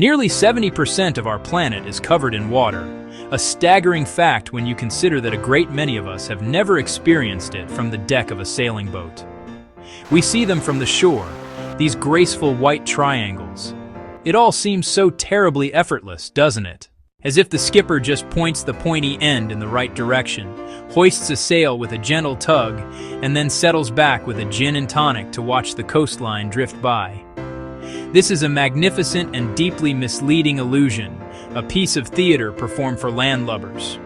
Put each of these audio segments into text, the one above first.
Nearly 70% of our planet is covered in water, a staggering fact when you consider that a great many of us have never experienced it from the deck of a sailing boat. We see them from the shore, these graceful white triangles. It all seems so terribly effortless, doesn't it? As if the skipper just points the pointy end in the right direction, hoists a sail with a gentle tug, and then settles back with a gin and tonic to watch the coastline drift by. This is a magnificent and deeply misleading illusion, a piece of theater performed for landlubbers.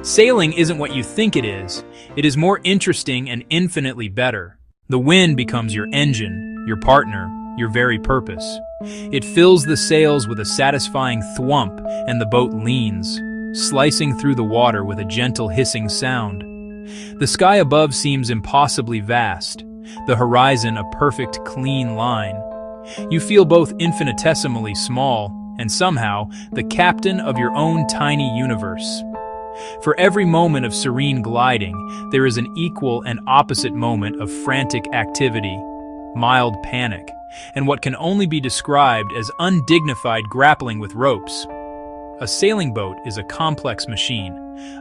Sailing isn't what you think it is more interesting and infinitely better. The wind becomes your engine, your partner, your very purpose. It fills the sails with a satisfying thwump, and the boat leans, slicing through the water with a gentle hissing sound. The sky above seems impossibly vast, the horizon a perfect, clean line. You feel both infinitesimally small and somehow the captain of your own tiny universe. For every moment of serene gliding, there is an equal and opposite moment of frantic activity, mild panic, and what can only be described as undignified grappling with ropes. A sailing boat is a complex machine,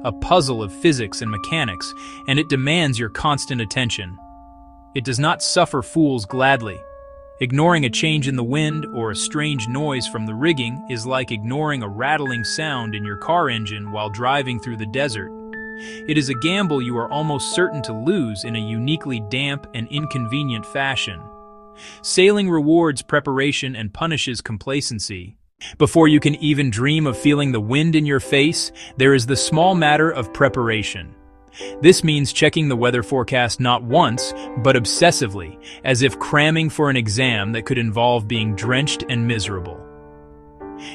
a puzzle of physics and mechanics, and it demands your constant attention. It does not suffer fools gladly. Ignoring a change in the wind or a strange noise from the rigging is like ignoring a rattling sound in your car engine while driving through the desert. It is a gamble you are almost certain to lose in a uniquely damp and inconvenient fashion. Sailing rewards preparation and punishes complacency. Before you can even dream of feeling the wind in your face, there is the small matter of preparation. This means checking the weather forecast not once, but obsessively, as if cramming for an exam that could involve being drenched and miserable.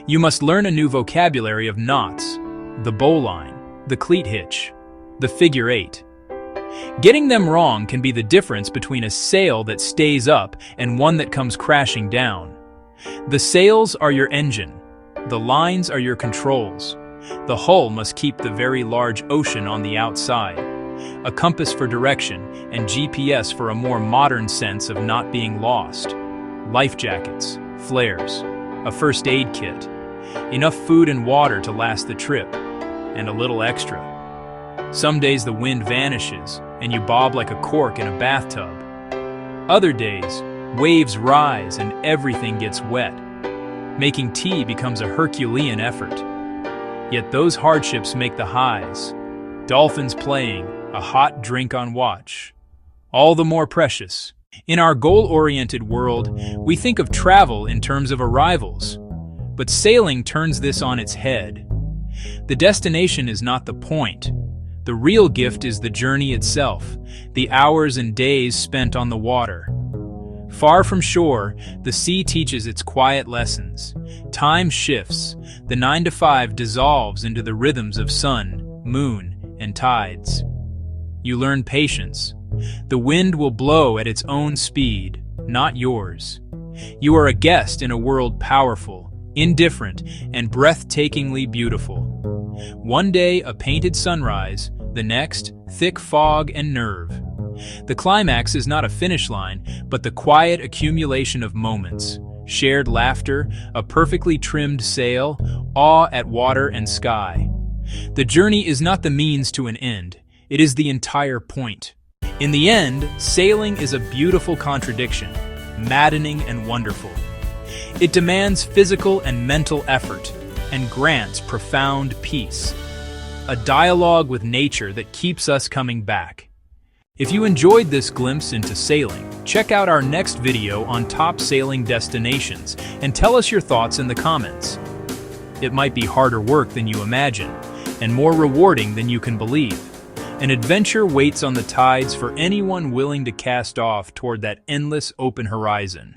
You must learn a new vocabulary of knots, the bowline, the cleat hitch, the figure eight. Getting them wrong can be the difference between a sail that stays up and one that comes crashing down. The sails are your engine. The lines are your controls. The hull must keep the very large ocean on the outside. A compass for direction and GPS for a more modern sense of not being lost. Life jackets, flares, a first aid kit, enough food and water to last the trip, and a little extra. Some days the wind vanishes and you bob like a cork in a bathtub. Other days, waves rise and everything gets wet. Making tea becomes a Herculean effort. Yet those hardships make the highs. Dolphins playing, a hot drink on watch. All the more precious. In our goal-oriented world, we think of travel in terms of arrivals. But sailing turns this on its head. The destination is not the point. The real gift is the journey itself, the hours and days spent on the water. Far from shore, the sea teaches its quiet lessons. Time shifts. The 9 to 5 dissolves into the rhythms of sun, moon, and tides. You learn patience. The wind will blow at its own speed, not yours. You are a guest in a world powerful, indifferent, and breathtakingly beautiful. One day a painted sunrise, the next thick fog and nerve. The climax is not a finish line, but the quiet accumulation of moments. Shared laughter, a perfectly trimmed sail, awe at water and sky. The journey is not the means to an end, it is the entire point. In the end, sailing is a beautiful contradiction, maddening and wonderful. It demands physical and mental effort, and grants profound peace. A dialogue with nature that keeps us coming back. If you enjoyed this glimpse into sailing, check out our next video on top sailing destinations and tell us your thoughts in the comments. It might be harder work than you imagine, and more rewarding than you can believe. An adventure waits on the tides for anyone willing to cast off toward that endless open horizon.